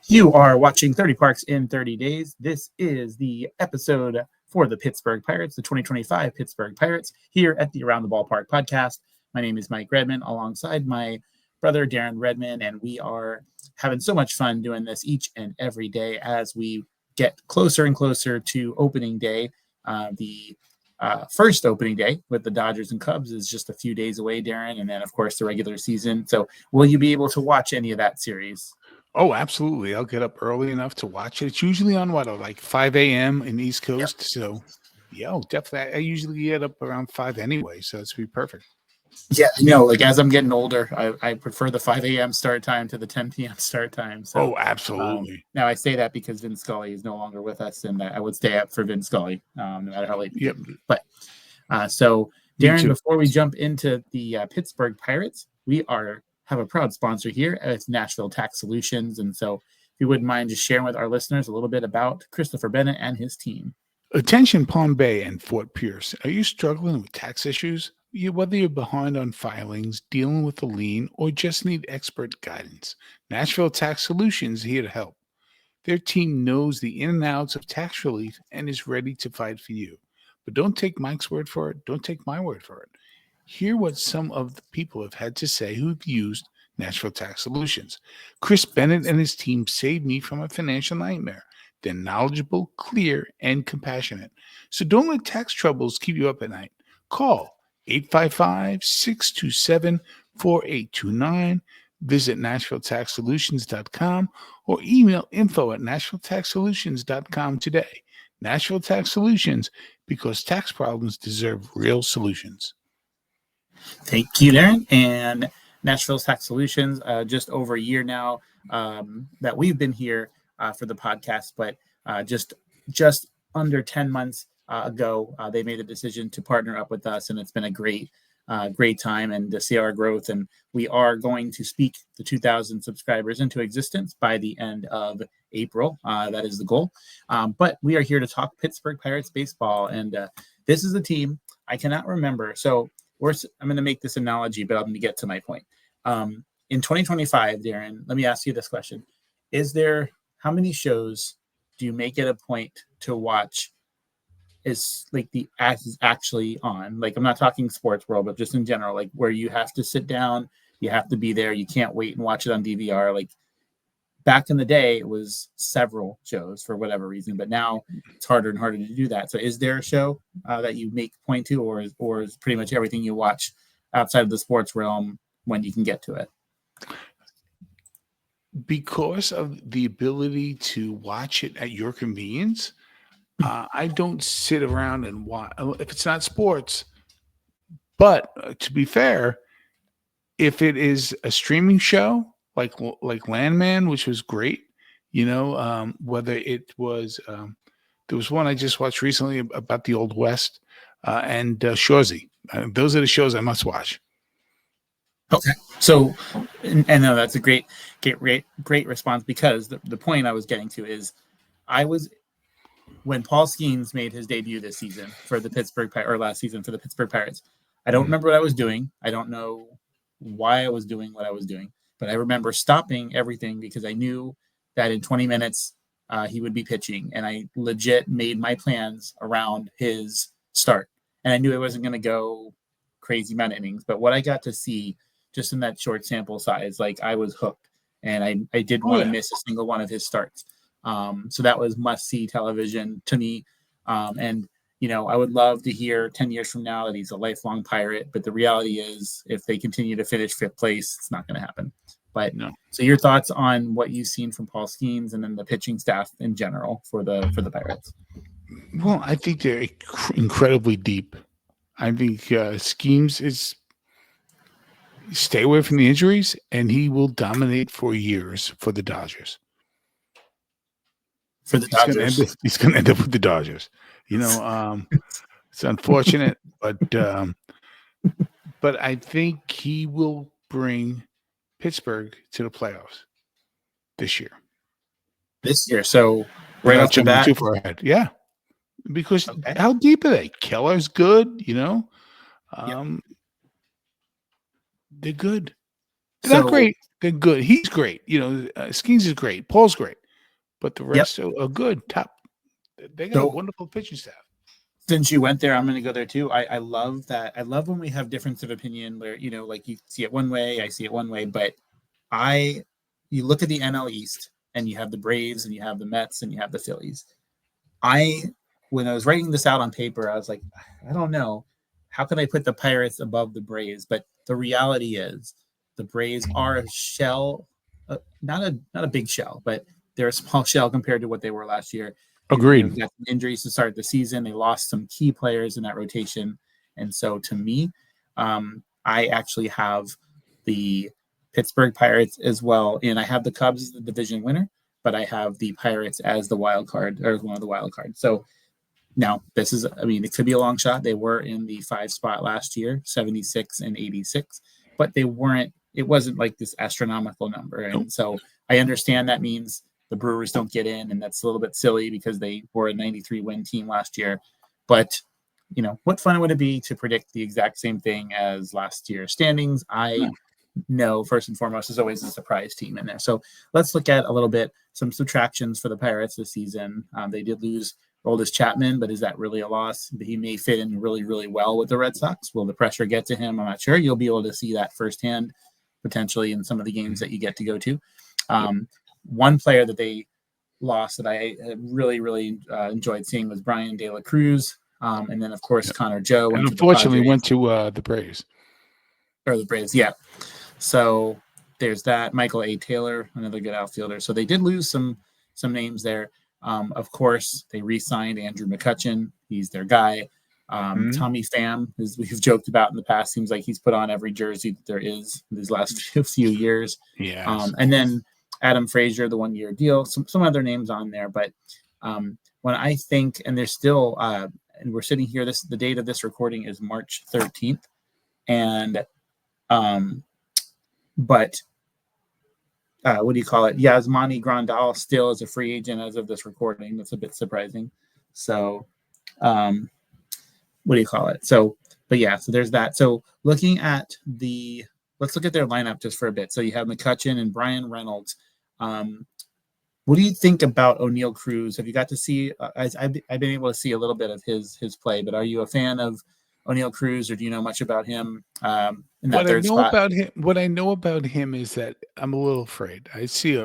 You are watching 30 Parks in 30 Days. This is the episode for the Pittsburgh Pirates, the 2025 Pittsburgh Pirates, here at the Around the Ballpark podcast. My name is Mike Redman, alongside my brother Darren Redman, and we are having so much fun doing this each and every day as we get closer and closer to opening day. The first opening day with the Dodgers and Cubs is just a few days away, Darren, and then, of course, the regular season. So will you be able to watch any of that series? Oh, absolutely. I'll get up early enough to watch it. It's usually on like 5 a.m. in the East Coast. Yep. So, yeah, definitely. I usually get up around 5 anyway, so it's be perfect. Yeah, like as I'm getting older, I prefer the 5 a.m. start time to the 10 p.m. start time. So, absolutely. Now I say that because Vin Scully is no longer with us, and I would stay up for Vin Scully, no matter how late. Yep. But so, Darren, before we jump into the Pittsburgh Pirates, we have a proud sponsor here. It's Nashville Tax Solutions. And so if you wouldn't mind just sharing with our listeners a little bit about Christopher Bennett and his team. Attention Palm Bay and Fort Pierce. Are you struggling with tax issues? Whether you're behind on filings, dealing with a lien, or just need expert guidance, Nashville Tax Solutions is here to help. Their team knows the in and outs of tax relief and is ready to fight for you. But don't take Mike's word for it. Don't take my word for it. Hear what some of the people have had to say who've used Nashville Tax Solutions. Chris Bennett and his team saved me from a financial nightmare. They're knowledgeable, clear, and compassionate. So don't let tax troubles keep you up at night. Call 855-627-4829. Visit NashvilleTaxSolutions.com or email info@NashvilleTaxSolutions.com today. Nashville Tax Solutions, because tax problems deserve real solutions. Thank you, Darren. And Nashville Tax Solutions, just over a year now that we've been here for the podcast, but just under 10 months ago, they made a decision to partner up with us, and it's been a great time and to see our growth. And we are going to speak the 2,000 subscribers into existence by the end of April. That is the goal. But we are here to talk Pittsburgh Pirates baseball, and this is a team I cannot remember. So I'm going to make this analogy, but I'm going to get to my point. In 2025, Darren, let me ask you this question. How many shows do you make it a point to watch is like the act is actually on? Like, I'm not talking sports world, but just in general, like where you have to sit down, you have to be there, you can't wait and watch it on DVR. Like back in the day, it was several shows for whatever reason, but now it's harder and harder to do that. So is there a show that you make point to, or is pretty much everything you watch outside of the sports realm when you can get to it? Because of the ability to watch it at your convenience, I don't sit around and watch if it's not sports. But to be fair, if it is a streaming show like Landman, which was great, whether it was there was one I just watched recently about the Old West and Shoresy. Those are the shows I must watch. Okay, so and no, that's a great response, because the point I was getting to is when Paul Skeens made his debut this season for the last season for the Pittsburgh Pirates. I don't remember what I was doing. I don't know why I was doing what I was doing, but I remember stopping everything because I knew that in 20 minutes he would be pitching, and I legit made my plans around his start. And I knew it wasn't going to go crazy amount of innings, but what I got to see just in that short sample size, like I was hooked, and I didn't want to miss a single one of his starts. So that was must-see television to me. And, I would love to hear 10 years from now that he's a lifelong Pirate, but the reality is if they continue to finish fifth place, it's not going to happen. But no. So your thoughts on what you've seen from Paul Skeens and then the pitching staff in general for the Pirates? Well, I think they're incredibly deep. I think Skeens is stay away from the injuries, and he will dominate for years for the Dodgers. He's going to end up with the Dodgers. It's unfortunate, but I think he will bring Pittsburgh to the playoffs this year. So right off the bat, too far ahead. Yeah, because how deep are they? Keller's good. They're good. They're not great. They're good. He's great. Skeens is great. Paul's great. But the Yep. rest are good. Top. They got a So wonderful pitching staff. since you went there, I'm going to go there too. I love that. I love when we have difference of opinion where, like you see it one way, I see it one way, but I, you look at the NL East and you have the Braves and you have the Mets and you have the Phillies. When I was writing this out on paper, I was like, I don't know. How can I put the Pirates above the Braves? But the reality is the Braves are a shell, not a big shell, but they're a small shell compared to what they were last year. Agreed. Got some injuries to start the season. They lost some key players in that rotation. And so to me, I actually have the Pittsburgh Pirates as well. And I have the Cubs as the division winner, but I have the Pirates as the wild card, or one of the wild cards. So now it could be a long shot. They were in the 5 spot last year, 76 and 86, but it wasn't like this astronomical number. And so I understand that means the Brewers don't get in, and that's a little bit silly because they were a 93 win team last year. But, what fun would it be to predict the exact same thing as last year's standings? I know first and foremost is always a surprise team in there. So let's look at a little bit some subtractions for the Pirates this season. They did lose Roldis Chapman, but is that really a loss? He may fit in really, really well with the Red Sox. Will the pressure get to him? I'm not sure. You'll be able to see that firsthand, potentially in some of the games that you get to go to. One player that they lost that I really, really enjoyed seeing was Brian De La Cruz. And then, of course, Connor Joe. And unfortunately went to the Braves. Or the Braves, yeah. So there's that. Michael A. Taylor, another good outfielder. So they did lose some names there. Of course, they re-signed Andrew McCutchen. He's their guy. Tommy Pham, as we've joked about in the past, seems like he's put on every jersey that there is in these last few years. Yes. And then Adam Frazier, the 1-year deal. Some other names on there, but when I think, and there's still, and we're sitting here. The date of this recording is March 13th, and but what do you call it? Yasmani Grandal still is a free agent as of this recording. That's a bit surprising. So, what do you call it? So, but yeah, so there's that. So looking at let's look at their lineup just for a bit. So you have McCutchen and Brian Reynolds. What do you think about O'Neal Cruz? Have you got to see? I've been able to see a little bit of his play, but are you a fan of O'Neal Cruz, or do you know much about him in that third spot? What I know about him is that I'm a little afraid. I see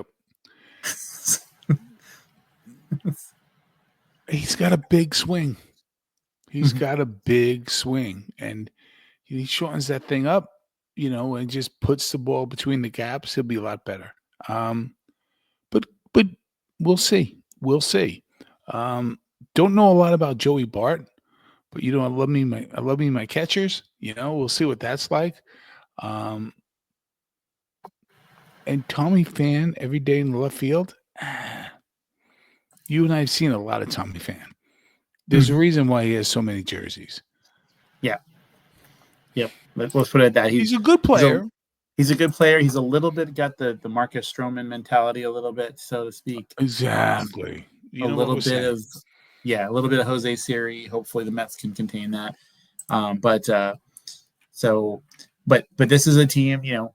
he's got a big swing. He's got a big swing, and he shortens that thing up, and just puts the ball between the gaps. He'll be a lot better. But we'll see. We'll see. Don't know a lot about Joey Bart, but I love me my catchers. We'll see what that's like. And Tommy Pham every day in the left field. You and I have seen a lot of Tommy Pham. There's a reason why he has so many jerseys. Yeah. Yep. Let's put it at that. He's a good player. He's a good player. He's a little bit got the Marcus Stroman mentality, a little bit, so to speak. Exactly. A little bit of Jose Siri. Hopefully the Mets can contain that. But this is a team,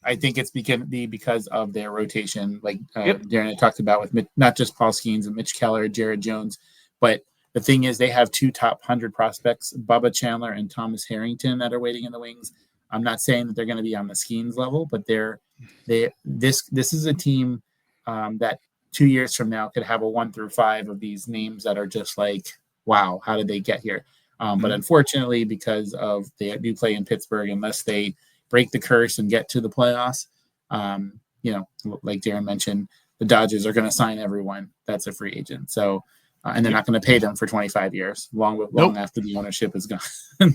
I think it's because of their rotation, like Darren had talked about with not just Paul Skeens and Mitch Keller, Jared Jones, but the thing is they have 2 top 100 prospects, Bubba Chandler and Thomas Harrington, that are waiting in the wings. I'm not saying that they're going to be on the Skeens level, but this is a team that 2 years from now could have a 1 through 5 of these names that are just like, wow, how did they get here? But unfortunately, because of they do play in Pittsburgh, unless they break the curse and get to the playoffs, like Darren mentioned, the Dodgers are going to sign everyone that's a free agent. So, and they're not going to pay them for 25 years, long after the ownership is gone.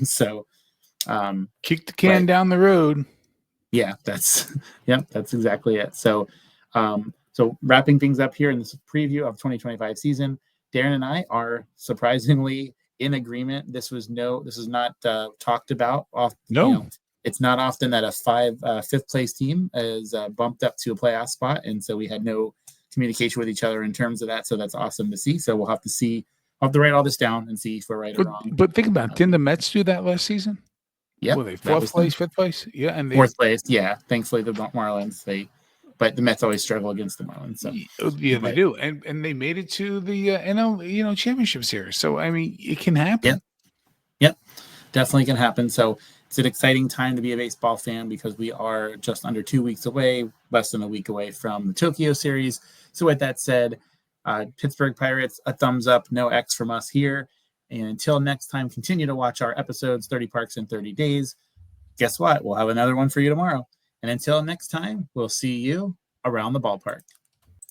So, kick the can down the road. Yeah, that's exactly it. So, so wrapping things up here in this preview of 2025 season, Darren and I are surprisingly in agreement. This is not talked about. It's not often that a fifth place team is bumped up to a playoff spot, and so we had no communication with each other in terms of that. So that's awesome to see. So we'll have to see. I'll have to write all this down and see if we're right or wrong. But think about it. Didn't the Mets do that last season? Yep, Were they that fourth was them. place, fifth place? Yeah, and they Fourth place. Yeah, thankfully the Marlins. But the Mets always struggle against the Marlins. So, yeah, they but do, and they made it to the NL championship series. So I mean, it can yeah, happen. yep, definitely can happen. So it's an exciting time to be a baseball fan because we are just under 2 weeks away, less than a week away from the Tokyo series. So with that said, Pittsburgh Pirates, a thumbs up, no X from us here. And until next time, continue to watch our episodes, 30 Parks in 30 Days. Guess what? We'll have another one for you tomorrow. And until next time, we'll see you around the ballpark.